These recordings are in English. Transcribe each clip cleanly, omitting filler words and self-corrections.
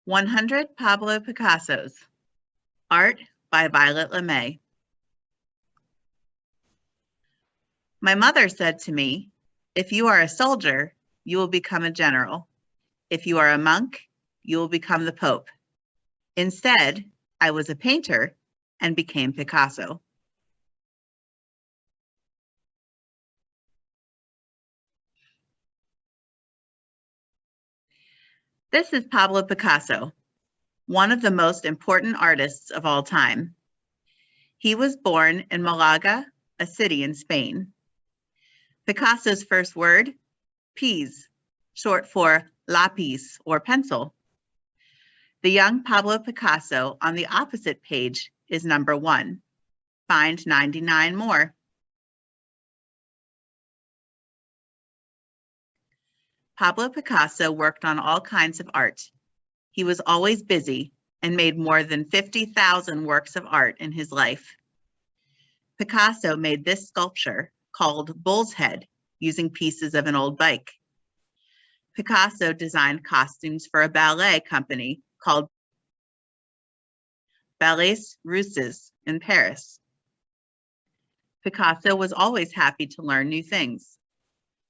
100 Pablo Picassos. Art by Violet LeMay. My mother said to me, if you are a soldier, you will become a general. If you are a monk, you will become the Pope. Instead, I was a painter and became Picasso. This is Pablo Picasso, one of the most important artists of all time. He was born in Malaga, a city in Spain. Picasso's first word, peas, short for lapis or pencil. The young Pablo Picasso on the opposite page is number 1. Find 99 more. Pablo Picasso worked on all kinds of art. He was always busy and made more than 50,000 works of art in his life. Picasso made this sculpture called Bull's Head using pieces of an old bike. Picasso designed costumes for a ballet company called Ballets Russes in Paris. Picasso was always happy to learn new things.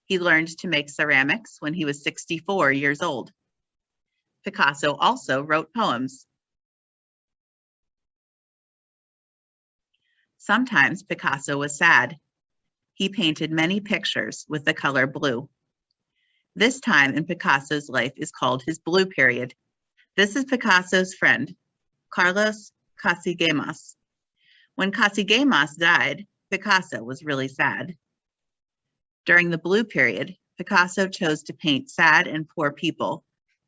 He learned to make ceramics when he was 64 years old. Picasso also wrote poems. Sometimes Picasso was sad. He painted many pictures with the color blue. This time in Picasso's life is called his blue period. This is Picasso's friend, Carlos Casagemas. When Casagemas died, Picasso was really sad. During the blue period, Picasso chose to paint sad and poor people,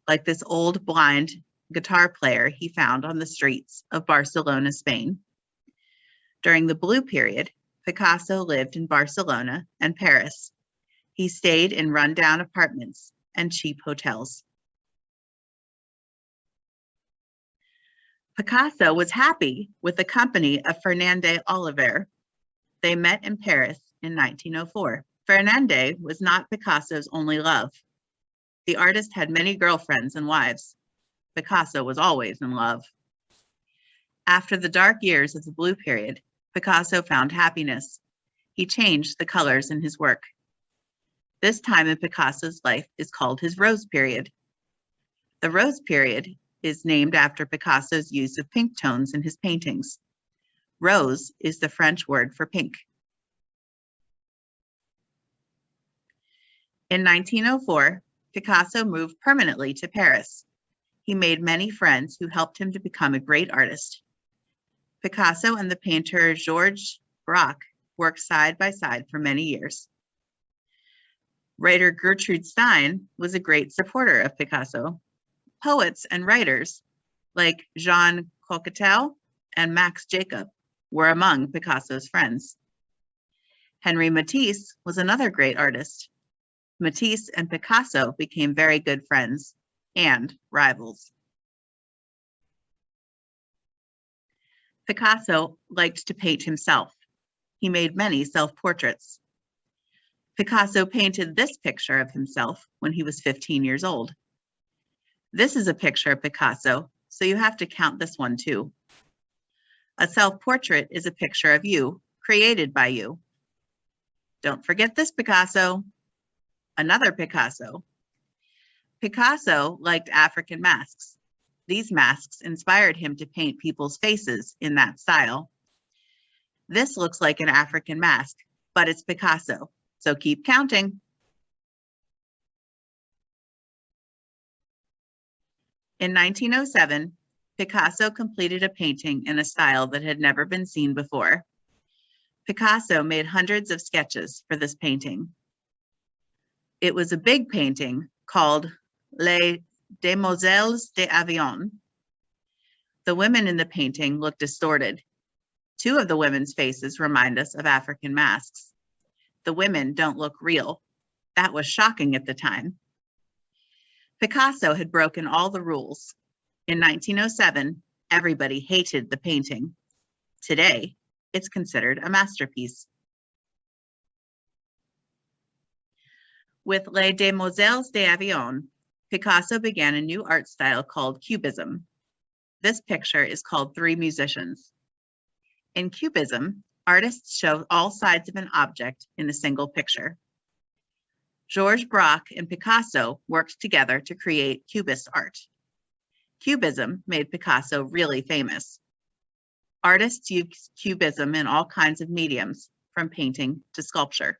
like this old blind guitar player he found on the streets of Barcelona, Spain. During the blue period, Picasso lived in Barcelona and Paris. He stayed in rundown apartments and cheap hotels. Picasso was happy with the company of Fernande Oliver. They met in Paris in 1904. Fernande was not Picasso's only love. The artist had many girlfriends and wives. Picasso was always in love. After the dark years of the blue period, Picasso found happiness. He changed the colors in his work. This time in Picasso's life is called his rose period. The rose period is named after Picasso's use of pink tones in his paintings. Rose is the French word for pink. In 1904, Picasso moved permanently to Paris. He made many friends who helped him to become a great artist. Picasso and the painter Georges Braque worked side by side for many years. Writer Gertrude Stein was a great supporter of Picasso. Poets and writers like Jean Cocteau and Max Jacob were among Picasso's friends. Henri Matisse was another great artist. Matisse and Picasso became very good friends and rivals. Picasso liked to paint himself. He made many self-portraits. Picasso painted this picture of himself when he was 15 years old. This is a picture of Picasso, so you have to count this one too. A self-portrait is a picture of you, created by you. Don't forget this Picasso. Another Picasso. Picasso liked African masks. These masks inspired him to paint people's faces in that style. This looks like an African mask, but it's Picasso, so keep counting. In 1907, Picasso completed a painting in a style that had never been seen before. Picasso made hundreds of sketches for this painting. It was a big painting called Les Demoiselles d'Avignon. The women in the painting look distorted. 2 of the women's faces remind us of African masks. The women don't look real. That was shocking at the time. Picasso had broken all the rules. In 1907, everybody hated the painting. Today, it's considered a masterpiece. With Les Demoiselles d'Avignon, Picasso began a new art style called Cubism. This picture is called Three Musicians. In Cubism, artists show all sides of an object in a single picture. Georges Braque and Picasso worked together to create Cubist art. Cubism made Picasso really famous. Artists use Cubism in all kinds of mediums, from painting to sculpture.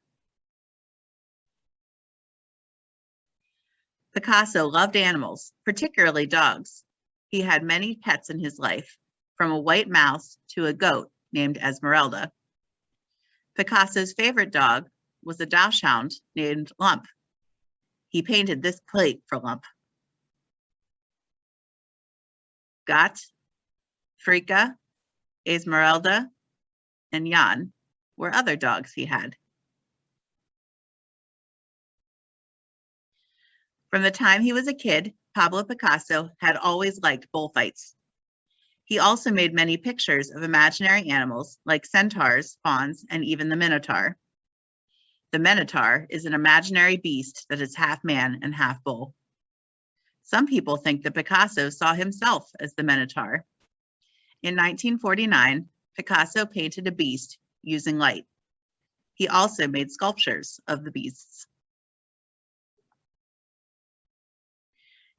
Picasso loved animals, particularly dogs. He had many pets in his life, from a white mouse to a goat named Esmeralda. Picasso's favorite dog was a dachshund named Lump. He painted this plate for Lump. Gat, Frika, Esmeralda, and Jan were other dogs he had. From the time he was a kid, Pablo Picasso had always liked bullfights. He also made many pictures of imaginary animals like centaurs, fawns, and even the Minotaur. The Minotaur is an imaginary beast that is half man and half bull. Some people think that Picasso saw himself as the Minotaur. In 1949, Picasso painted a beast using light. He also made sculptures of the beasts.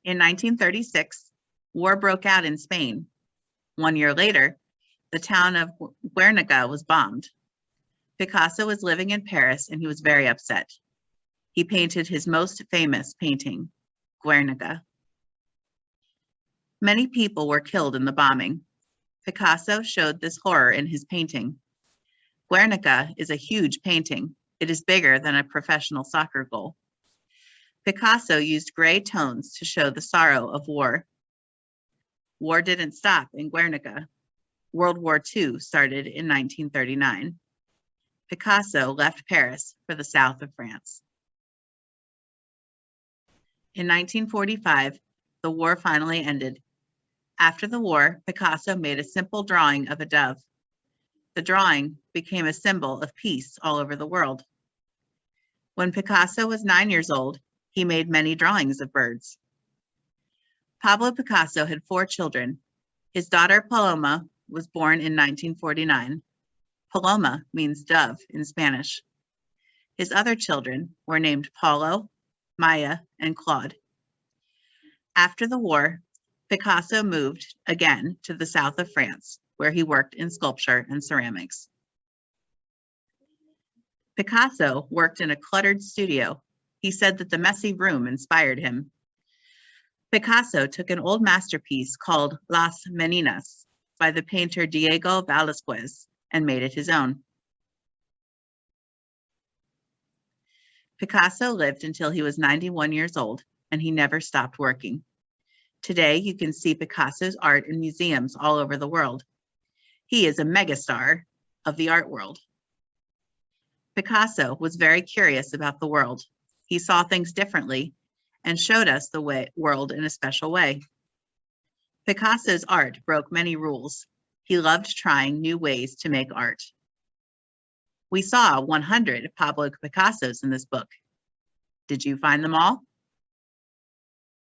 In 1936, war broke out in Spain. 1 year later, the town of Guernica was bombed. Picasso was living in Paris and he was very upset. He painted his most famous painting, Guernica. Many people were killed in the bombing. Picasso showed this horror in his painting. Guernica is a huge painting. It is bigger than a professional soccer goal. Picasso used gray tones to show the sorrow of war. War didn't stop in Guernica. World War II started in 1939. Picasso left Paris for the south of France. In 1945, the war finally ended. After the war, Picasso made a simple drawing of a dove. The drawing became a symbol of peace all over the world. When Picasso was 9 years old, he made many drawings of birds. Pablo Picasso had 4 children. His daughter Paloma was born in 1949. Paloma means dove in Spanish. His other children were named Paulo, Maya, and Claude. After the war, Picasso moved again to the south of France, where he worked in sculpture and ceramics. Picasso worked in a cluttered studio. He said that the messy room inspired him. Picasso took an old masterpiece called Las Meninas by the painter Diego Velázquez and made it his own. Picasso lived until he was 91 years old, and he never stopped working. Today, you can see Picasso's art in museums all over the world. He is a megastar of the art world. Picasso was very curious about the world. He saw things differently and showed us the world in a special way. Picasso's art broke many rules. He loved trying new ways to make art. We saw 100 Pablo Picassos in this book. Did you find them all?